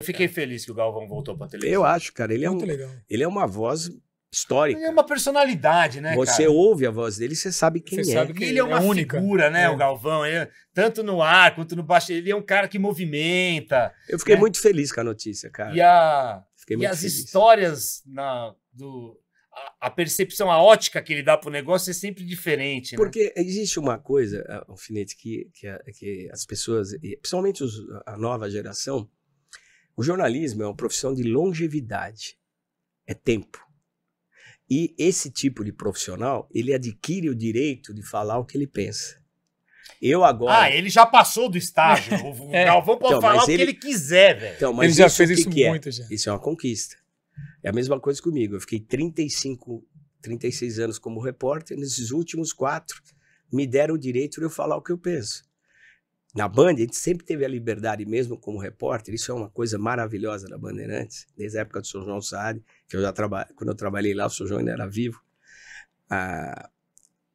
Eu fiquei feliz que o Galvão voltou pra televisão. Eu acho, cara, ele Muito legal. ele é uma voz histórica. Ele é uma personalidade, né, Você cara? ouve a voz dele, você sabe quem Você é. sabe que Ele é uma única. figura, né, É. o Galvão? Tanto no ar quanto no baixo. Ele é um cara que movimenta. Eu fiquei né? muito feliz com a notícia, cara. Fiquei E muito as feliz. histórias a percepção, a ótica que ele dá pro negócio é sempre diferente, né? Porque existe uma coisa, Alfinete, que as pessoas, principalmente a nova geração, o jornalismo é uma profissão de longevidade, é tempo. E esse tipo de profissional, ele adquire o direito de falar o que ele pensa. Eu agora... ele já passou do estágio. O Galvão pode Então, falar mas o que ele- ele quiser, velho. Então, mas Ele já isso fez o que isso que é? muito já. Isso é uma conquista. É a mesma coisa comigo. Eu fiquei 36 anos como repórter. Nesses últimos 4, me deram o direito de eu falar o que eu penso. Na Band, a gente sempre teve a liberdade, mesmo como repórter. Isso é uma coisa maravilhosa da Bandeirantes. Desde a época do Sr. João Saad, que eu já quando eu trabalhei lá, o Sr. João ainda era vivo.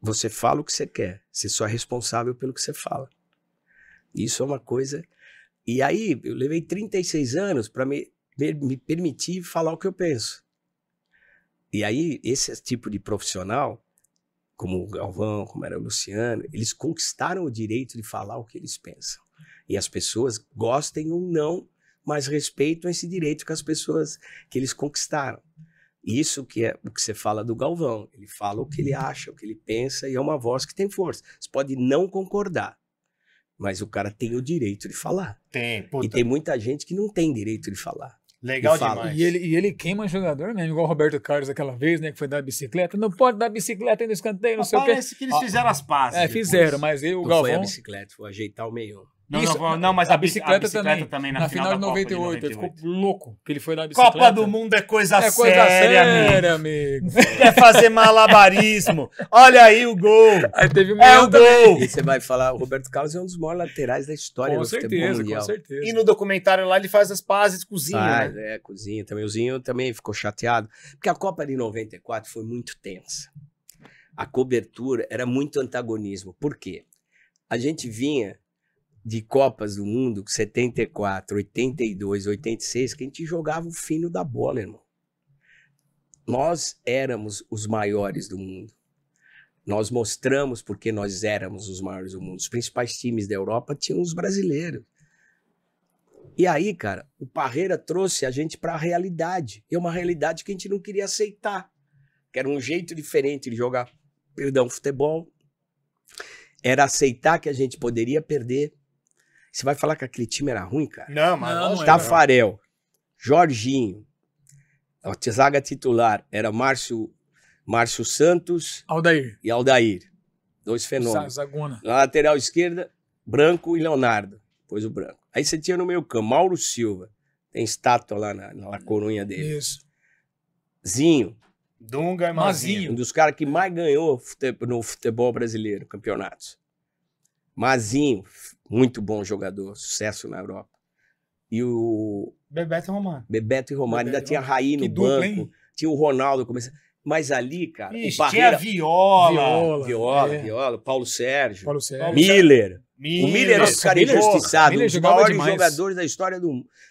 Você fala o que você quer. Você só é responsável pelo que você fala. Isso é uma coisa... E aí, eu levei 36 anos para me permitir falar o que eu penso. E aí, esse tipo de profissional, como o Galvão, como era o Luciano, eles conquistaram o direito de falar o que eles pensam. E as pessoas gostem ou não, mas respeitam esse direito que as pessoas, que eles conquistaram. Isso que é o que você fala do Galvão. Ele fala o que ele acha, o que ele pensa, e é uma voz que tem força. Você pode não concordar, mas o cara tem o direito de falar. Tem, puta. E tem muita gente que não tem direito de falar. Legal E fala. demais. E ele queima jogador mesmo, igual o Roberto Carlos aquela vez, né? Que foi dar bicicleta. Não pode dar bicicleta aí no escanteio, não sei o quê. Parece que eles fizeram as pazes. É, depois. fizeram, mas o Não Galvão... foi a bicicleta, foi ajeitar o meião. Não, mas a bicicleta também na final de da Copa 98. Ele ficou 98. louco que ele foi dar bicicleta. Copa do Mundo é coisa É coisa séria, séria, amigo. amigo. Quer fazer malabarismo. Olha aí o gol. Aí teve o É meião o também. gol. E você vai falar, o Roberto Carlos é um dos maiores laterais da história Com do futebol certeza, mundial. com certeza. E no documentário lá ele faz as pazes com o Zinho, Faz, né? cozinha também. O Zinho também ficou chateado. Porque a Copa de 94 foi muito tensa. A cobertura era muito antagonismo. Por quê? A gente vinha de Copas do Mundo, 74, 82, 86, que a gente jogava o fino da bola, irmão. Nós éramos os maiores do mundo. Nós mostramos porque nós éramos os maiores do mundo. Os principais times da Europa tinham os brasileiros. E aí, cara, o Parreira trouxe a gente para a realidade. E é uma realidade que a gente não queria aceitar. Que era um jeito diferente de jogar, futebol. Era aceitar que a gente poderia perder. Você vai falar que aquele time era ruim, cara? Não, mas Não, lógico. não é. Tafarel, Jorginho, a zaga titular era Márcio Santos Aldair. e Aldair. 2 fenômenos. Zaguna. Na lateral esquerda, Branco e Leonardo. Depois o Branco. Aí você tinha no meio campo Mauro Silva. Tem estátua lá na corunha dele. Isso. Zinho, Dunga e Mazinho. um dos caras que mais ganhou no futebol brasileiro, campeonatos. Mazinho, muito bom jogador, sucesso na Europa. E o Bebeto e Romário. Bebeto e Romário, Bebeto ainda e tinha Romário. Raí no Que dupla, banco, hein? tinha o Ronaldo começando. Mas ali, cara, Ixi, o Parreira, tinha Viola. Viola, Paulo Sérgio, Paulo Sérgio. Miller. O Miller é um Nossa, cara Miller- injustiçado, Miller um dos jogava maiores demais. jogadores da história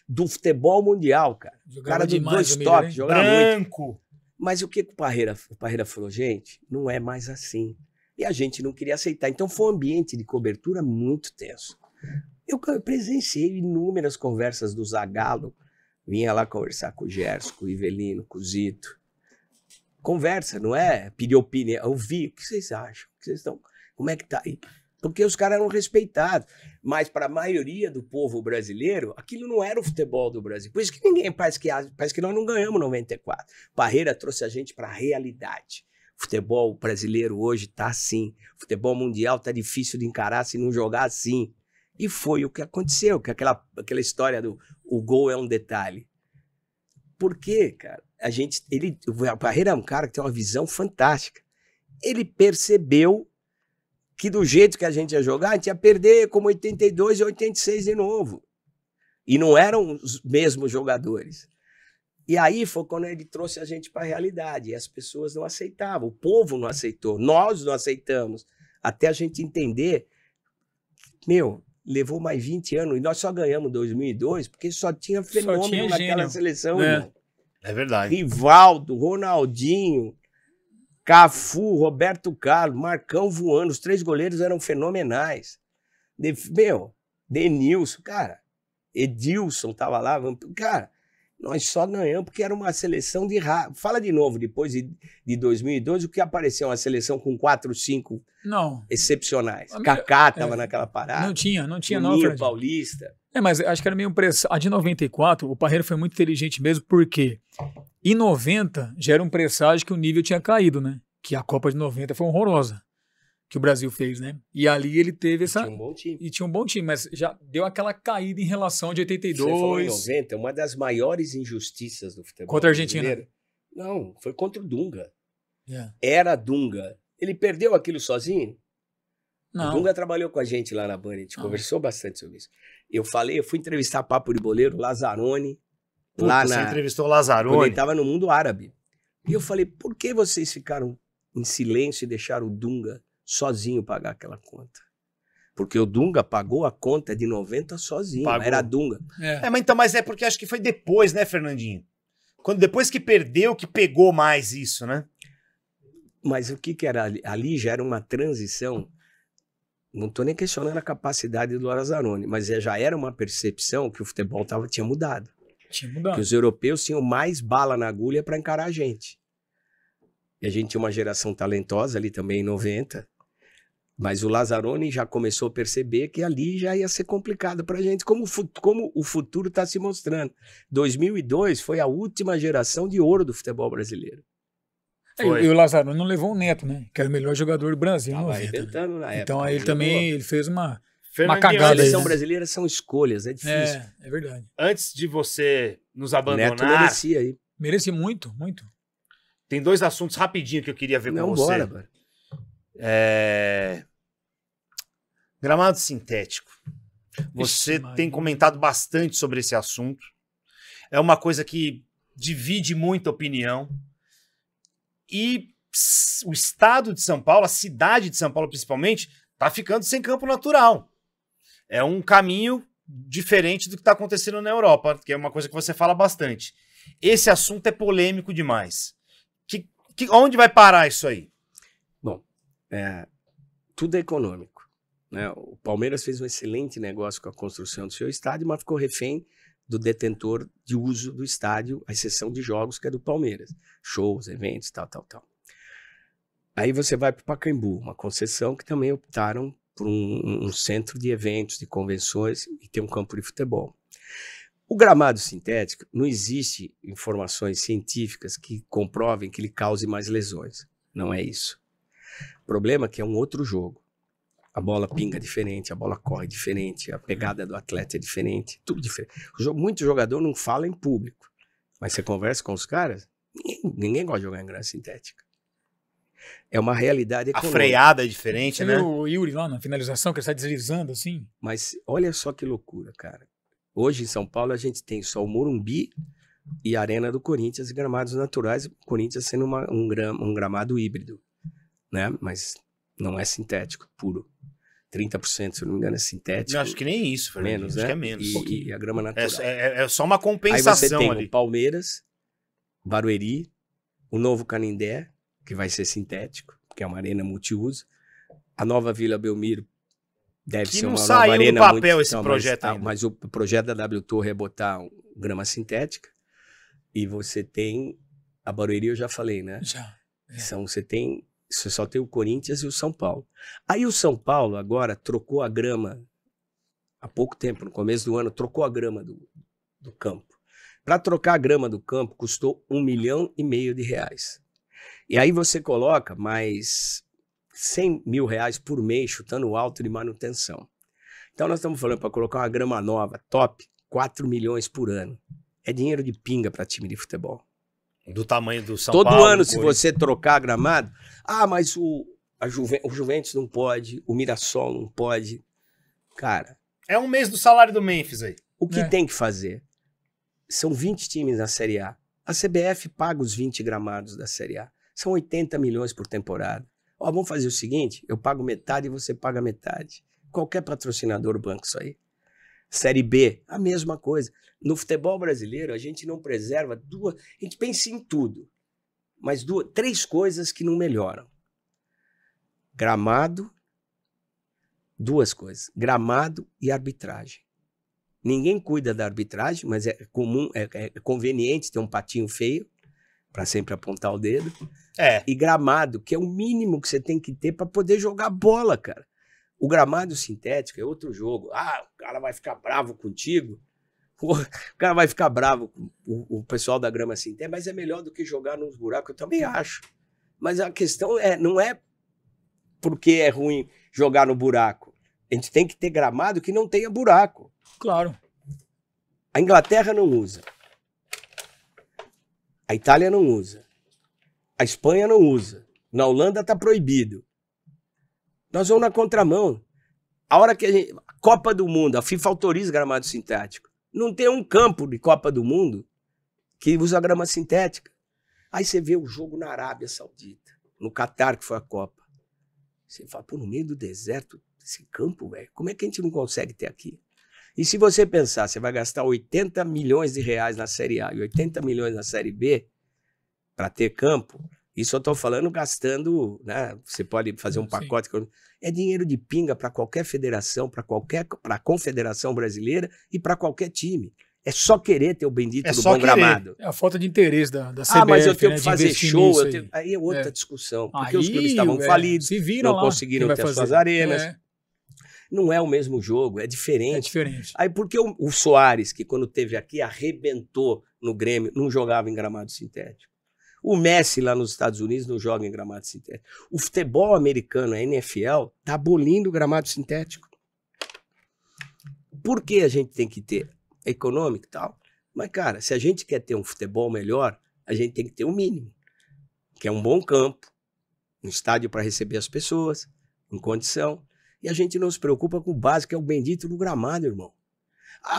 do futebol mundial, cara. O Jogava cara de demais, 2 o Miller, toques, hein? jogava muito. Branco. Mas o que o Parreira falou? Gente, não é mais assim. E a gente não queria aceitar. Então foi um ambiente de cobertura muito tenso. Eu presenciei inúmeras conversas do Zagallo. Vinha lá conversar com o Gerson, com o Ivelino, com o Zito. Conversa, não é pedir opinião. Ouvir, o que vocês acham? O que vocês estão... Como é que tá aí? Porque os caras eram respeitados. Mas para a maioria do povo brasileiro, aquilo não era o futebol do Brasil. Por isso que ninguém parece que nós não ganhamos 94. Parreira trouxe a gente para a realidade. O futebol brasileiro hoje tá assim. O futebol mundial tá difícil de encarar se não jogar assim. E foi o que aconteceu, que aquela história do o gol é um detalhe. Por quê, cara? O Parreira é um cara que tem uma visão fantástica. Ele percebeu que do jeito que a gente ia jogar, a gente ia perder como 82 e 86 de novo. E não eram os mesmos jogadores. E aí foi quando ele trouxe a gente para a realidade. E as pessoas não aceitavam, o povo não aceitou, nós não aceitamos. Até a gente entender, levou mais 20 anos. E nós só ganhamos em 2002 porque só tinha fenômeno tinha naquela gênio. seleção, É. irmão. É verdade. Rivaldo, Ronaldinho, Cafu, Roberto Carlos, Marcão voando. Os 3 goleiros eram fenomenais. Denilson, cara. Edilson tava lá. Cara, nós só ganhamos porque era uma seleção de raça. Fala de novo, depois de 2002, o que apareceu? Uma seleção com 4, 5 Não, excepcionais. Kaká tava naquela parada. não tinha não, Juninho Fred. Paulista. Mas acho que era meio pressão. A de 94, o Parreira foi muito inteligente mesmo, porque em 90 já era um presságio que o nível tinha caído, né? Que a Copa de 90 foi horrorosa, que o Brasil fez, né? E ali ele teve essa... Tinha um bom time. E tinha um bom time, mas já deu aquela caída em relação de 82. Você falou em 90, uma das maiores injustiças do futebol Contra a Argentina. brasileiro. Não, foi contra o Dunga. É. Era Dunga. Ele perdeu aquilo sozinho? O Não, Dunga trabalhou com a gente lá na Band, a gente Não. conversou bastante sobre isso. Eu fui entrevistar Papo de Boleiro, Lazzaroni, Puta, lá você na... entrevistou o Quando ele Lazzaroni. estava no mundo árabe. E eu falei, por que vocês ficaram em silêncio e deixaram o Dunga sozinho pagar aquela conta? Porque o Dunga pagou a conta de 90 sozinho, Pagou. era Dunga. Mas é porque acho que foi depois, né, Fernandinho? Depois que perdeu, que pegou mais isso, né? Mas o que era ali? Ali já era uma transição. Não estou nem questionando a capacidade do Lazzaroni, mas já era uma percepção que o futebol tinha mudado. tinha mudado. Que os europeus tinham mais bala na agulha para encarar a gente. E a gente tinha uma geração talentosa ali também em 90, mas o Lazzaroni já começou a perceber que ali já ia ser complicado para a gente, como o futuro está se mostrando. 2002 foi a última geração de ouro do futebol brasileiro. E o Lazzaroni não levou o Neto, né? Que era o melhor jogador do Brasil. Tava 90, né? arrebentando na época. Então aí ele também ele fez uma Fernandinho, cagada A aí, seleção né? brasileira são escolhas, é difícil. É verdade. Antes de você nos O abandonar, Neto merecia aí. Merece muito, muito. tem 2 assuntos rapidinho que eu queria ver Não, com você. bora, mano. Gramado sintético. Você Maria. tem comentado bastante sobre esse assunto. É uma coisa que divide muita opinião. E o estado de São Paulo, a cidade de São Paulo principalmente, tá ficando sem campo natural. É um caminho diferente do que está acontecendo na Europa, que é uma coisa que você fala bastante. Esse assunto é polêmico demais. Onde vai parar isso aí? Bom, tudo é econômico, né? O Palmeiras fez um excelente negócio com a construção do seu estádio, mas ficou refém do detentor de uso do estádio, à exceção de jogos, que é do Palmeiras. Shows, eventos, tal. Aí você vai para o Pacaembu, uma concessão que também optaram por um centro de eventos, de convenções e tem um campo de futebol. O gramado sintético, não existe informações científicas que comprovem que ele cause mais lesões. Não é isso. O problema é que é um outro jogo. A bola pinga diferente, a bola corre diferente, a pegada do atleta é diferente, tudo diferente. Muito jogador não fala em público, mas você conversa com os caras, ninguém gosta de jogar em grama sintética. É uma realidade A econômica. freada é diferente, Você né? viu o Yuri lá na finalização, que ele está deslizando assim? Mas olha só que loucura, cara. Hoje em São Paulo a gente tem só o Morumbi e a Arena do Corinthians e gramados naturais, o Corinthians sendo um gramado híbrido, né? Mas não é sintético, puro. 30%, se eu não me engano, é sintético. Eu acho que nem isso, Fernandinho. menos, Acho né? que é menos. E a grama natural. É só uma Aí compensação você tem ali. o Palmeiras, Barueri, o novo Canindé, que vai ser sintético, que é uma arena multiuso. A nova Vila Belmiro deve Que ser não uma saiu nova do arena papel muito... esse Não, projeto ainda. mas o projeto da W Torre é botar grama sintética. E você tem... A Barueri eu já falei, né? Já. Você só tem o Corinthians e o São Paulo. Aí o São Paulo agora trocou a grama, há pouco tempo, no começo do ano, trocou a grama do campo. Para trocar a grama do campo custou R$1,5 milhão de reais. E aí você coloca mais R$100 mil por mês chutando alto de manutenção. Então nós estamos falando para colocar uma grama nova, top, 4 milhões por ano. É dinheiro de pinga para time de futebol. Do tamanho do São Todo Paulo. ano, se você trocar gramado, mas o Juventus não pode, o Mirassol não pode. Cara, É um mês do salário do Memphis aí. o que tem que fazer? São 20 times na Série A. A CBF paga os 20 gramados da Série A. São 80 milhões por temporada. Vamos fazer o seguinte, eu pago metade e você paga metade. Qualquer patrocinador banca isso aí. Série B, a mesma coisa. No futebol brasileiro, a gente não preserva duas... A gente pensa em tudo, mas três coisas que não melhoram. Gramado, duas coisas. Gramado e arbitragem. Ninguém cuida da arbitragem, mas é comum, é conveniente ter um patinho feio para sempre apontar o dedo. E gramado, que é o mínimo que você tem que ter para poder jogar bola, cara. O gramado sintético é outro jogo. O cara vai ficar bravo contigo. O cara vai ficar bravo com o pessoal da grama sintética, mas é melhor do que jogar nos buracos, eu também acho. Mas a questão não é porque é ruim jogar no buraco. A gente tem que ter gramado que não tenha buraco. Claro. A Inglaterra não usa. A Itália não usa. A Espanha não usa. Na Holanda está proibido. Nós vamos na contramão. A hora que a Copa do Mundo, a FIFA autoriza gramado sintético. Não tem um campo de Copa do Mundo que usa grama sintética. Aí você vê o jogo na Arábia Saudita, no Catar, que foi a Copa. Você fala, pô, no meio do deserto, esse campo, velho, como é que a gente não consegue ter aqui? E se você pensar, você vai gastar 80 milhões de reais na Série A e 80 milhões na Série B para ter campo, isso eu estou falando gastando, né? Você pode fazer um pacote. É dinheiro de pinga para qualquer federação, para a Confederação Brasileira e para qualquer time. É só querer ter o bendito do bom gramado. É a falta de interesse da CBF. Mas eu tenho que fazer show. Aí é outra discussão. Porque os clubes estavam falidos, não conseguiram ter as suas arenas. Não é o mesmo jogo, é diferente. É diferente. Aí porque o Soares, que quando esteve aqui arrebentou no Grêmio, não jogava em gramado sintético. O Messi lá nos Estados Unidos não joga em gramado sintético. O futebol americano, a NFL, está abolindo o gramado sintético. Por que a gente tem que ter? É econômico e tal. Mas, cara, se a gente quer ter um futebol melhor, a gente tem que ter o mínimo. Que é um bom campo, um estádio para receber as pessoas, em condição. E a gente não se preocupa com o básico, que é o bendito do gramado, irmão.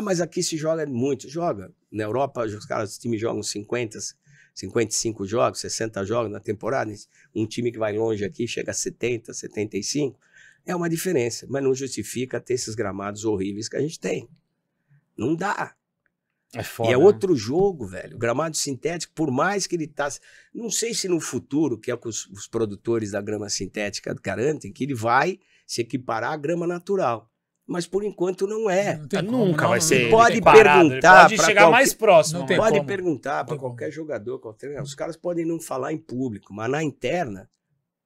Mas aqui se joga muito. Joga. Na Europa, os times jogam 55 jogos, 60 jogos na temporada. Um time que vai longe aqui chega a 70, 75. É uma diferença, mas não justifica ter esses gramados horríveis que a gente tem. Não dá. É foda, e é outro jogo, velho. O gramado sintético, por mais que ele tá... Não sei se no futuro, que é o que os produtores da grama sintética garantem, que ele vai se equiparar à grama natural. Mas por enquanto não é. Nunca vai ser. Pode perguntar. Pode chegar mais próximo. Pode perguntar para qualquer jogador, os caras podem não falar em público, mas na interna,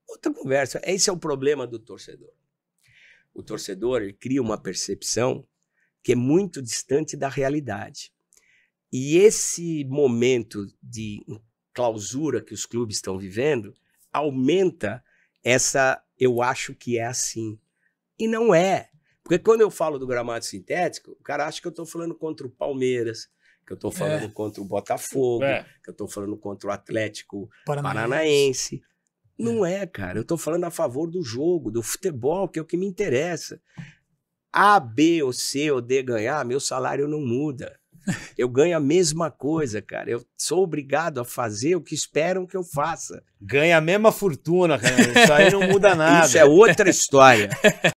outra conversa. Esse é o problema do torcedor. O torcedor ele cria uma percepção que é muito distante da realidade. E esse momento de clausura que os clubes estão vivendo aumenta essa, eu acho que é assim. E não é. Porque quando eu falo do gramado sintético, o cara acha que eu estou falando contra o Palmeiras, que eu estou falando contra o Botafogo, que eu estou falando contra o Atlético Paranaense. Não é, cara. Eu estou falando a favor do jogo, do futebol, que é o que me interessa. A, B, ou C ou D ganhar, meu salário não muda. Eu ganho a mesma coisa, cara. Eu sou obrigado a fazer o que esperam que eu faça. Ganha a mesma fortuna, cara. Isso aí não muda nada. Isso é outra história.